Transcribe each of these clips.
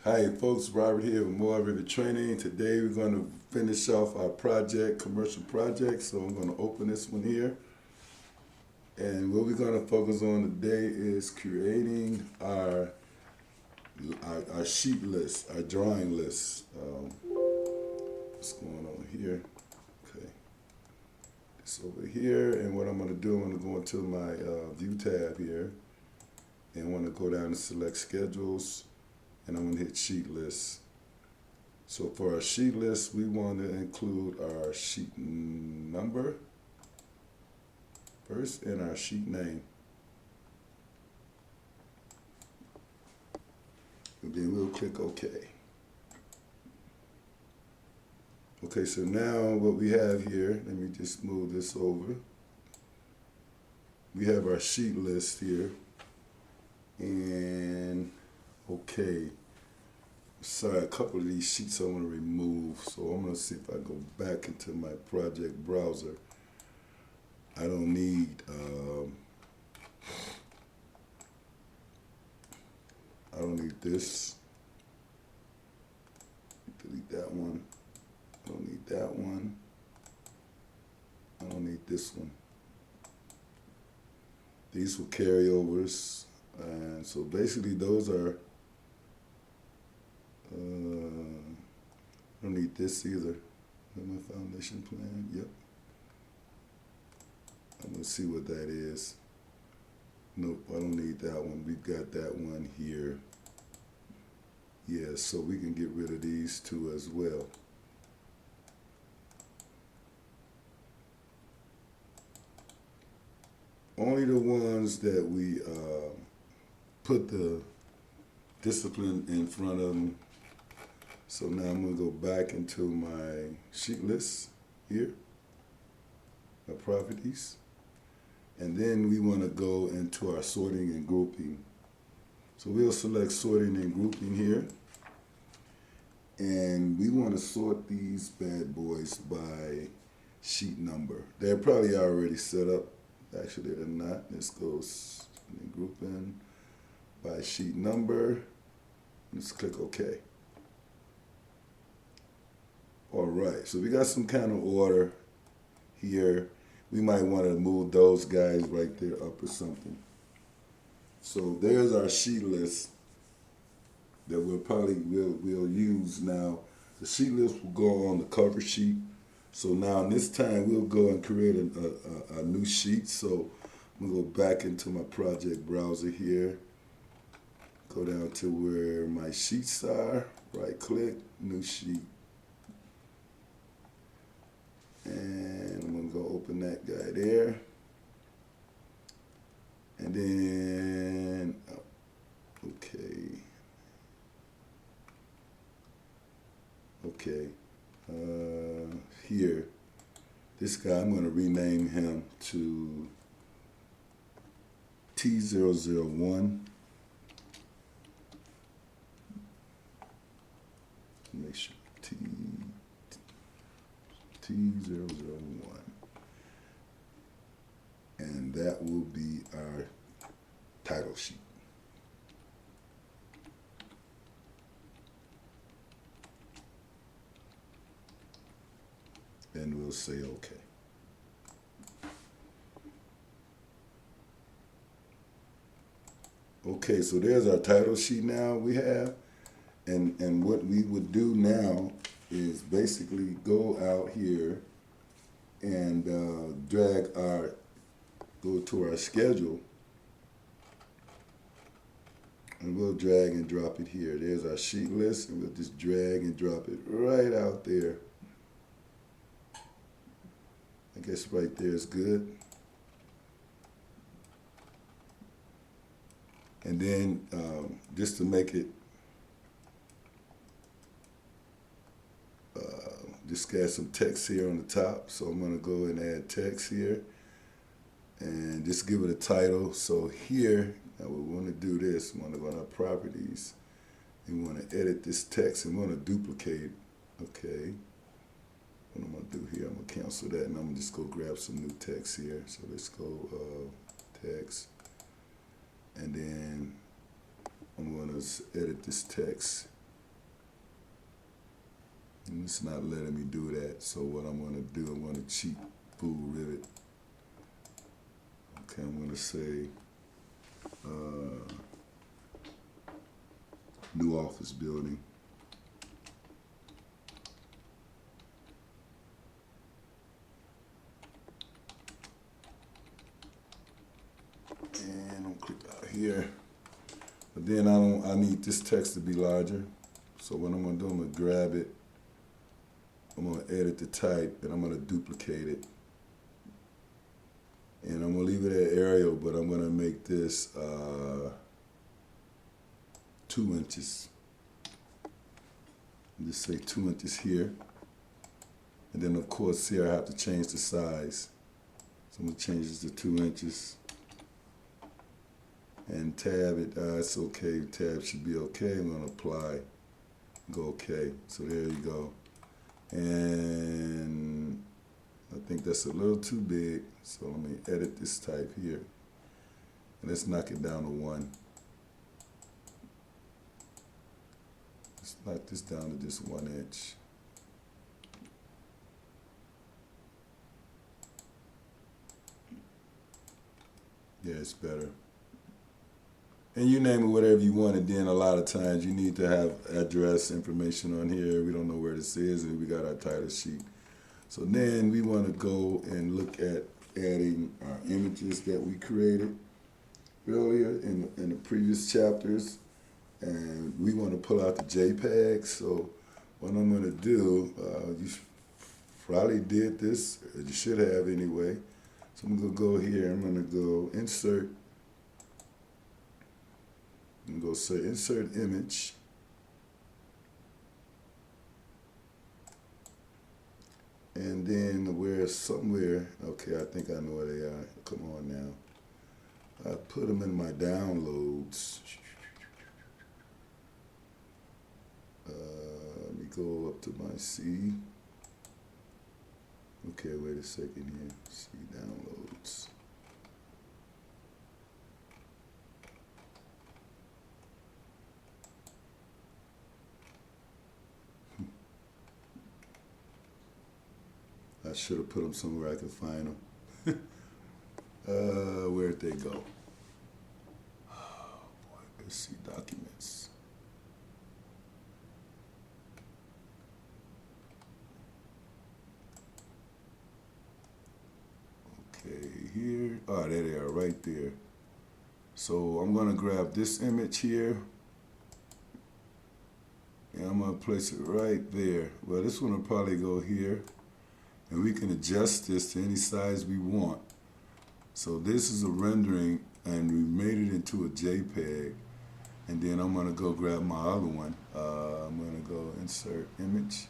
Hi folks, Robert here with more Revit training. Today we're going to finish off our project, commercial project. So I'm going to open this one here. And what we're going to focus on today is creating our sheet list, our drawing list. What's going on here? Okay, it's over here. And what I'm going to do, I'm going to go into my view tab here. And I want to go down and select schedules. And I'm going to hit sheet list. So for our sheet list, we want to include our sheet number first and our sheet name. And then we'll click OK. Okay, so now what we have here, let me just move this over. We have our sheet list here. And okay. Sorry, a couple of these sheets I want to remove, so I'm going to see if I go back into my project browser. I don't need this. Delete that one. I don't need that one. I don't need this one. These were carryovers, and so basically those are. I don't need this either. My foundation plan, yep. I'm gonna see what that is. Nope, I don't need that one. We've got that one here. Yeah, so we can get rid of these two as well. Only the ones that we put the discipline in front of them. So now I'm going to go back into my sheet list here, my properties. And then we want to go into our sorting and grouping. So we'll select sorting and grouping here. And we want to sort these bad boys by sheet number. They're probably already set up. Actually, they're not. Let's go grouping by sheet number. Let's click OK. All right, so we got some kind of order here. We might want to move those guys right there up or something. So there's our sheet list that we'll use now. The sheet list will go on the cover sheet. So now this time we'll go and create a new sheet. So I'm gonna go back into my project browser here. Go down to where my sheets are, right click, new sheet. And I'm gonna go open that guy there. And then, okay. Here, this guy, I'm gonna rename him to T001. Make sure T001. And that will be our title sheet. And we'll say OK. Okay, so there's our title sheet now we have. And what we would do now is basically go out here and go to our schedule, and we'll drag and drop it here. There's our sheet list, and we'll just drag and drop it right out there. I guess right there is good. And then just to make it, just add some text here on the top. So I'm gonna go and add text here and just give it a title. So here, now we wanna do this. We wanna go to our properties and we wanna edit this text and we wanna duplicate it. Okay. What I'm gonna do here, I'm gonna cancel that and I'm gonna just go grab some new text here. So let's go text. And then I'm gonna edit this text And it's not letting me do that. So what I'm going to do, I'm going to cheat fool Revit. Okay, I'm going to say new office building. And I'm going to click out here. But then I need this text to be larger. So what I'm going to do, I'm going to grab it. I'm going to edit the type, and I'm going to duplicate it. And I'm going to leave it at Arial, but I'm going to make this 2 inches. Just say 2 inches here. And then, of course, here I have to change the size. So I'm going to change this to 2 inches. And tab it, it's okay. Tab should be okay. I'm going to apply. Go okay. So there you go. And I think that's a little too big. So let me edit this type here. And let's knock it down to 1. Let's knock this down to just 1 inch. Yeah, it's better. And you name it whatever you want, and then a lot of times you need to have address information on here. We don't know where this is, and we got our title sheet. So then we want to go and look at adding our images that we created earlier in the previous chapters. And we want to pull out the JPEG. So what I'm going to do, you probably did this, or you should have anyway. So I'm going to go here, I'm going to go insert. I'm going to go say insert image. And then somewhere, okay, I think I know where they are. Come on now. I put them in my downloads. Let me go up to my C. Okay, wait a second here. C downloads. I should have put them somewhere I could find them. Where'd they go? Oh boy, let's see documents. Okay, here. Oh, there they are, right there. So I'm gonna grab this image here. And I'm gonna place it right there. Well, this one will probably go here. And we can adjust this to any size we want. So this is a rendering, and we made it into a JPEG. And then I'm going to go grab my other one. I'm going to go insert image.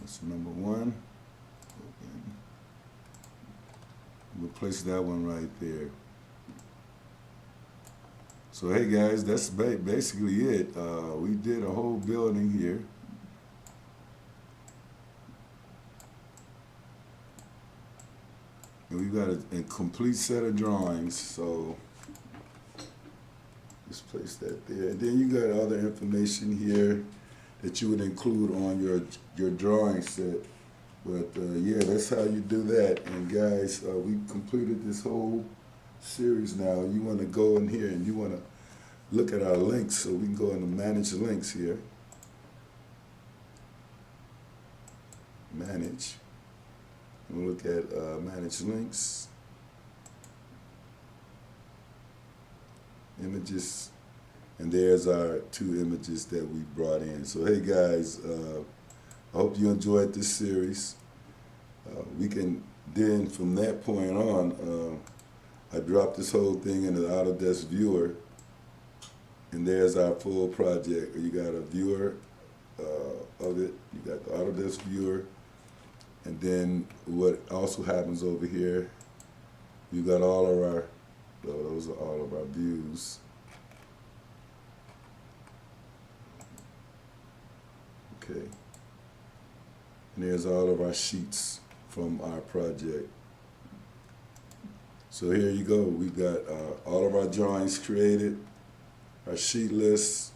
That's number 1. We'll place that one right there. So hey guys, that's basically it. We did a whole building here. And we've got a complete set of drawings, so just place that there. And then you got other information here that you would include on your drawing set. But yeah, that's how you do that. And guys, we completed this whole series now. You want to go in here and you want to look at our links, so we can go into manage links here. Manage. We'll look at manage links. Images. And there's our 2 images that we brought in. So hey guys, I hope you enjoyed this series. We can then from that point on, I dropped this whole thing into the Autodesk viewer. And there's our full project. You got a viewer of it. You got the Autodesk viewer. And then what also happens over here, you got all of our, those are all of our views. Okay. And there's all of our sheets from our project. So here you go. We've got all of our drawings created, our sheet lists,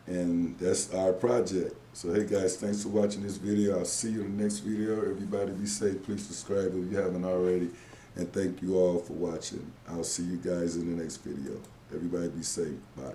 and that's our project. So hey guys, thanks for watching this video. I'll see you in the next video. Everybody be safe. Please subscribe if you haven't already. And thank you all for watching. I'll see you guys in the next video. Everybody be safe. Bye.